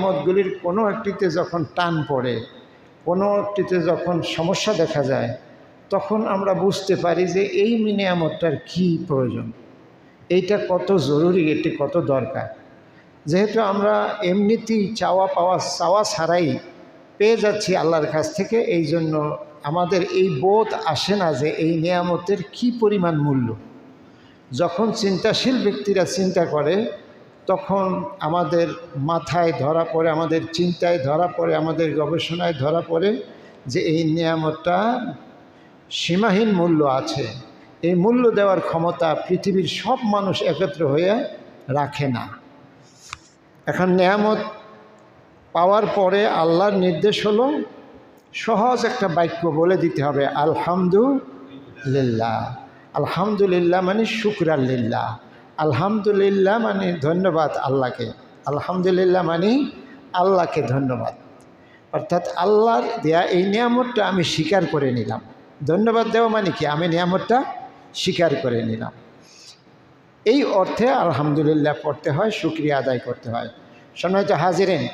নিয়ামতগুলির কোনো একটিতে যখন টান পড়ে, কোনো একটিতে যখন সমস্যা দেখা যায়, তখন আমরা বুঝতে পারি যে এই নিয়ামতটার কী প্রয়োজন, এইটা কত জরুরি, এটি কত দরকার। যেহেতু আমরা এমনিতেই চাওয়া ছাড়াই পেয়ে যাচ্ছি আল্লাহর কাছ থেকে, এই জন্য আমাদের এই বোধ আসে না যে এই নিয়ামতের কী পরিমাণ মূল্য। যখন চিন্তাশীল ব্যক্তিরা চিন্তা করে, তখন আমাদের মাথায় ধরা পড়ে, আমাদের চিন্তায় ধরা পড়ে, আমাদের গবেষণায় ধরা পড়ে যে এই নিয়ামতটা সীমাহীন মূল্য আছে। এই মূল্য দেওয়ার ক্ষমতা পৃথিবীর সব মানুষ একত্র হয়ে রাখে না। এখন নিয়ামত পাওয়ার পরে আল্লাহর নির্দেশ হলো সহজ একটা বাক্য বলে দিতে হবে, আলহামদুলিল্লাহ। আলহামদুলিল্লাহ মানে শুকরাল্লিল্লাহ। আলহামদুলিল্লাহ মানে ধন্যবাদ আল্লাহকে। আলহামদুলিল্লাহ মানে আল্লাহকে ধন্যবাদ। অর্থাৎ আল্লাহর দেয়া এই নিয়ামতটা আমি স্বীকার করে নিলাম। ধন্যবাদ দেওয়া মানে কি, আমি নিয়ামতটা স্বীকার করে নিলাম। এই অর্থে আলহামদুলিল্লাহ পড়তে হয়, শুকরিয়া আদায় করতে হয়। সম্মানিত হাজিরিন,